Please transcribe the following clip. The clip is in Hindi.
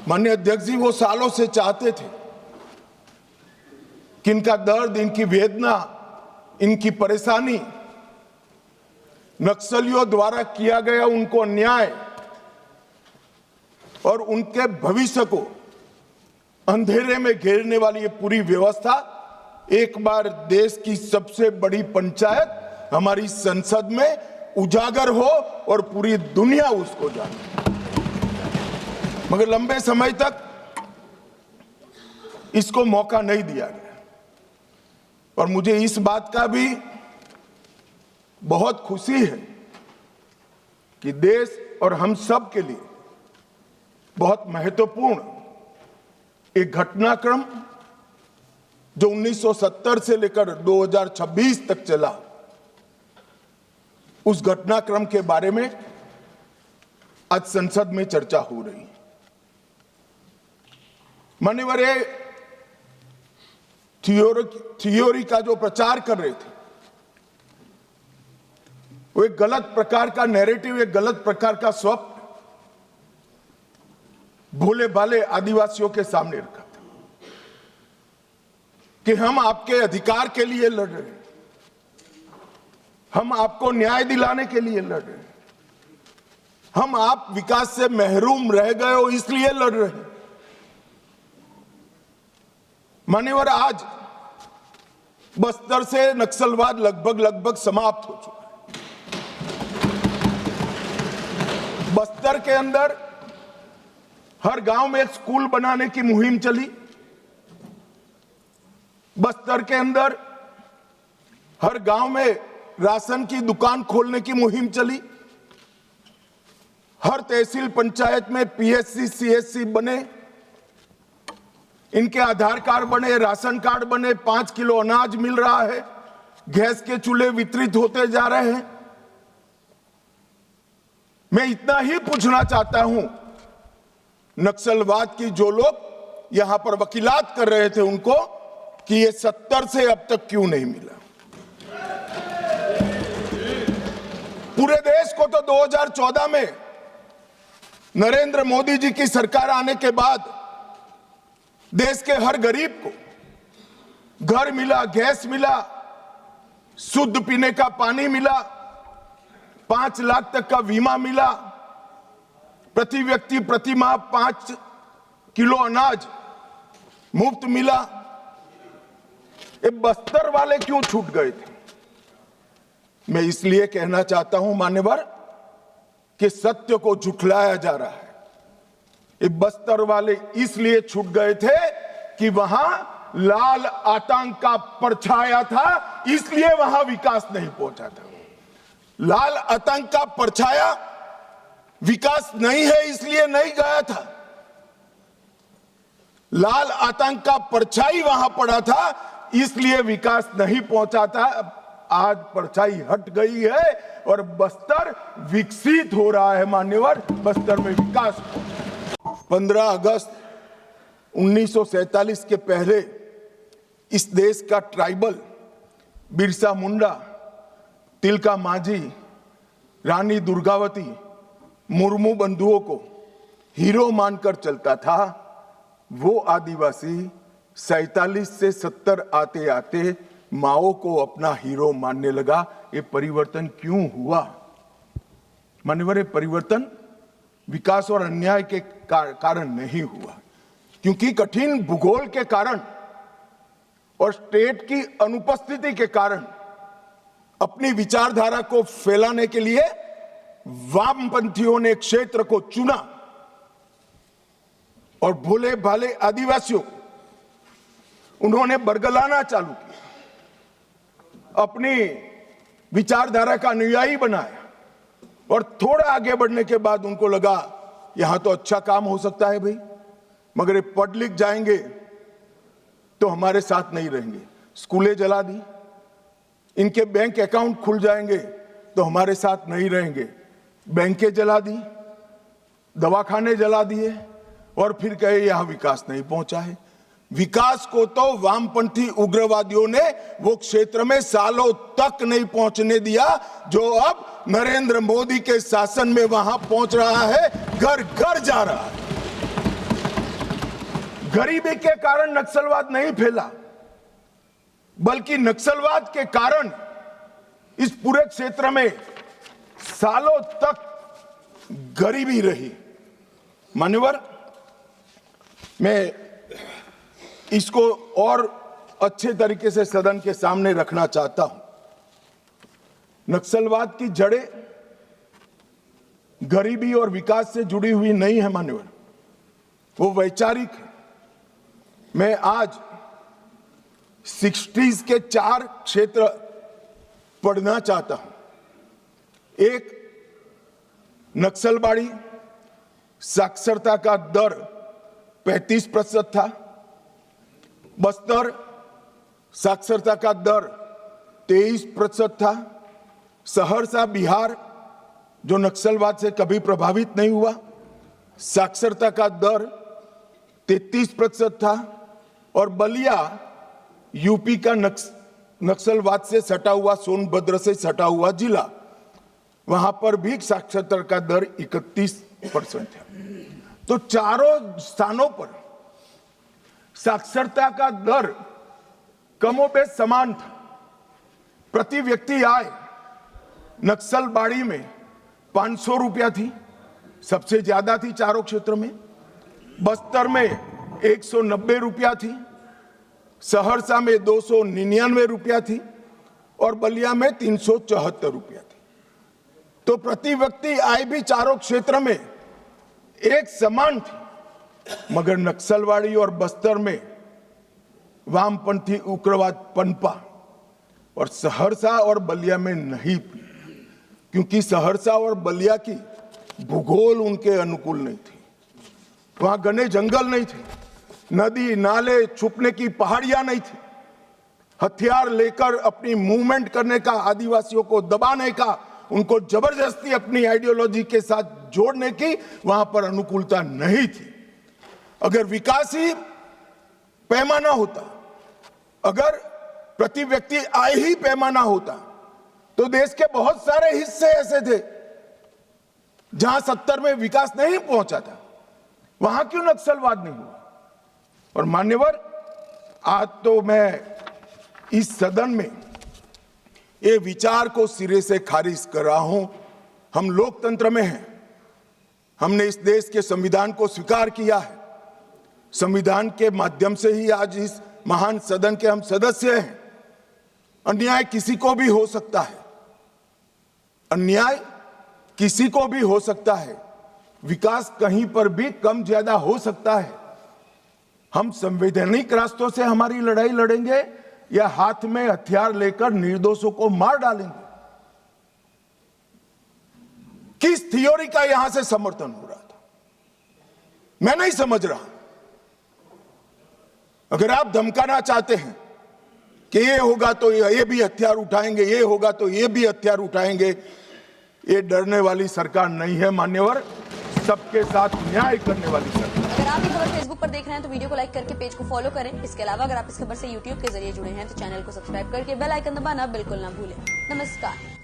माननीय अध्यक्ष जी, वो सालों से चाहते थे कि इनका दर्द, इनकी वेदना, इनकी परेशानी, नक्सलियों द्वारा किया गया उनको अन्याय और उनके भविष्य को अंधेरे में घेरने वाली ये पूरी व्यवस्था एक बार देश की सबसे बड़ी पंचायत हमारी संसद में उजागर हो और पूरी दुनिया उसको जाने। मगर लंबे समय तक इसको मौका नहीं दिया गया और मुझे इस बात का भी बहुत खुशी है कि देश और हम सब के लिए बहुत महत्वपूर्ण एक घटनाक्रम जो 1970 से लेकर 2026 तक चला, उस घटनाक्रम के बारे में आज संसद में चर्चा हो रही है। मान्यवर, थियोरी का जो प्रचार कर रहे थे वो एक गलत प्रकार का नैरेटिव, एक गलत प्रकार का स्वप्न भोले भाले आदिवासियों के सामने रखा था कि हम आपके अधिकार के लिए लड़ रहे हैं, हम आपको न्याय दिलाने के लिए लड़ रहे हैं, हम आप विकास से महरूम रह गए हो इसलिए लड़ रहे हैं। मान्यवर, आज बस्तर से नक्सलवाद लगभग समाप्त हो चुका है। बस्तर के अंदर हर गांव में एक स्कूल बनाने की मुहिम चली। बस्तर के अंदर हर गांव में राशन की दुकान खोलने की मुहिम चली। हर तहसील पंचायत में पीएचसी, सीएचसी बने, इनके आधार कार्ड बने, राशन कार्ड बने, 5 किलो अनाज मिल रहा है, गैस के चूल्हे वितरित होते जा रहे हैं। मैं इतना ही पूछना चाहता हूं, नक्सलवाद की जो लोग यहां पर वकीलात कर रहे थे उनको, कि ये 70 से अब तक क्यों नहीं मिला? पूरे देश को तो 2014 में नरेंद्र मोदी जी की सरकार आने के बाद देश के हर गरीब को घर मिला, गैस मिला, शुद्ध पीने का पानी मिला, 5 लाख तक का बीमा मिला, प्रति व्यक्ति प्रति माह 5 किलो अनाज मुफ्त मिला। ये बस्तर वाले क्यों छूट गए थे? मैं इसलिए कहना चाहता हूं मान्यवर कि सत्य को झुठलाया जा रहा है। ये बस्तर वाले इसलिए छूट गए थे कि वहां लाल आतंक का परछाया था, इसलिए वहां विकास नहीं पहुंचा था। लाल आतंक का परछाया विकास नहीं है इसलिए नहीं गया था। लाल आतंक का परछाई वहां पड़ा था इसलिए विकास नहीं पहुंचा था। आज परछाई हट गई है और बस्तर विकसित हो रहा है। मान्यवर, बस्तर में विकास। 15 अगस्त 1947 के पहले इस देश का ट्राइबल बिरसा मुंडा, तिलका मांझी, रानी दुर्गावती, मुर्मू बंधुओं को हीरो मानकर चलता था। वो आदिवासी 47 से 70 आते आते माओ को अपना हीरो मानने लगा। ये परिवर्तन क्यों हुआ? मान्यवर, ये परिवर्तन विकास और अन्याय के कारण नहीं हुआ, क्योंकि कठिन भूगोल के कारण और स्टेट की अनुपस्थिति के कारण अपनी विचारधारा को फैलाने के लिए वामपंथियों ने क्षेत्र को चुना और भोले भाले आदिवासियों को उन्होंने बरगलाना चालू किया, अपनी विचारधारा का अनुयायी बनाया। और थोड़ा आगे बढ़ने के बाद उनको लगा यहां तो अच्छा काम हो सकता है भाई, मगर ये पढ़ लिख जाएंगे तो हमारे साथ नहीं रहेंगे। स्कूलें जला दी, इनके बैंक अकाउंट खुल जाएंगे तो हमारे साथ नहीं रहेंगे। बैंकें जला दी, दवाखाने जला दिए और फिर कहे यहां विकास नहीं पहुंचा है। विकास को तो वामपंथी उग्रवादियों ने वो क्षेत्र में सालों तक नहीं पहुंचने दिया, जो अब नरेंद्र मोदी के शासन में वहां पहुंच रहा है, घर घर जा रहा है। गरीबी के कारण नक्सलवाद नहीं फैला, बल्कि नक्सलवाद के कारण इस पूरे क्षेत्र में सालों तक गरीबी रही। मान्यवर, मैं इसको और अच्छे तरीके से सदन के सामने रखना चाहता हूं। नक्सलवाद की जड़ें गरीबी और विकास से जुड़ी हुई नहीं है मान्यवर, वो वैचारिक है। मैं आज 60s के 4 क्षेत्र पढ़ना चाहता हूं। एक, नक्सलबाड़ी साक्षरता का दर 35% था। बस्तर साक्षरता का दर 23% था। सहरसा बिहार, जो नक्सलवाद से कभी प्रभावित नहीं हुआ, साक्षरता का दर 33% था। और बलिया यूपी का नक्सलवाद से सटा हुआ, सोनभद्र से सटा हुआ जिला, वहां पर भी साक्षरता का दर 31% है। तो चारों स्थानों पर साक्षरता का दर कमोबेश समान था। प्रति व्यक्ति आय नक्सलबाड़ी में 500 रुपया थी, सबसे ज्यादा थी चारों क्षेत्र में। बस्तर में 190 रुपया थी, सहरसा में 299 रुपया थी और बलिया में 374 रुपया थी। तो प्रति व्यक्ति आय भी चारों क्षेत्र में एक समान थी, मगर नक्सलवाड़ी और बस्तर में वामपंथी उग्रवाद पनपा और सहरसा और बलिया में नहीं, क्योंकि सहरसा और बलिया की भूगोल उनके अनुकूल नहीं थी। वहां घने जंगल नहीं थे, नदी नाले, छुपने की पहाड़ियां नहीं थी। हथियार लेकर अपनी मूवमेंट करने का, आदिवासियों को दबाने का, उनको जबरदस्ती अपनी आइडियोलॉजी के साथ जोड़ने की वहां पर अनुकूलता नहीं थी। अगर विकासी पैमाना होता, अगर प्रति व्यक्ति आय ही पैमाना होता, तो देश के बहुत सारे हिस्से ऐसे थे जहां 70 में विकास नहीं पहुंचा था। वहां क्यों नक्सलवाद नहीं हुआ? और मान्यवर, आज तो मैं इस सदन में ये विचार को सिरे से खारिज कर रहा हूं। हम लोकतंत्र में हैं, हमने इस देश के संविधान को स्वीकार किया है। संविधान के माध्यम से ही आज इस महान सदन के हम सदस्य हैं। अन्याय किसी को भी हो सकता है, अन्याय किसी को भी हो सकता है, विकास कहीं पर भी कम ज्यादा हो सकता है। हम संवैधानिक रास्तों से हमारी लड़ाई लड़ेंगे या हाथ में हथियार लेकर निर्दोषों को मार डालेंगे? किस थ्योरी का यहां से समर्थन हो रहा था, मैं नहीं समझ रहा। अगर आप धमकाना चाहते हैं कि ये होगा तो ये भी हथियार उठाएंगे, ये होगा तो ये भी हथियार उठाएंगे, ये डरने वाली सरकार नहीं है मान्यवर, सबके साथ न्याय करने वाली सरकार। अगर आप ये खबर फेसबुक पर देख रहे हैं तो वीडियो को लाइक करके पेज को फॉलो करें। इसके अलावा अगर आप इस खबर से यूट्यूब के जरिए जुड़े हैं तो चैनल को सब्सक्राइब करके बेल आइकन दबाना बिल्कुल ना भूलें। नमस्कार।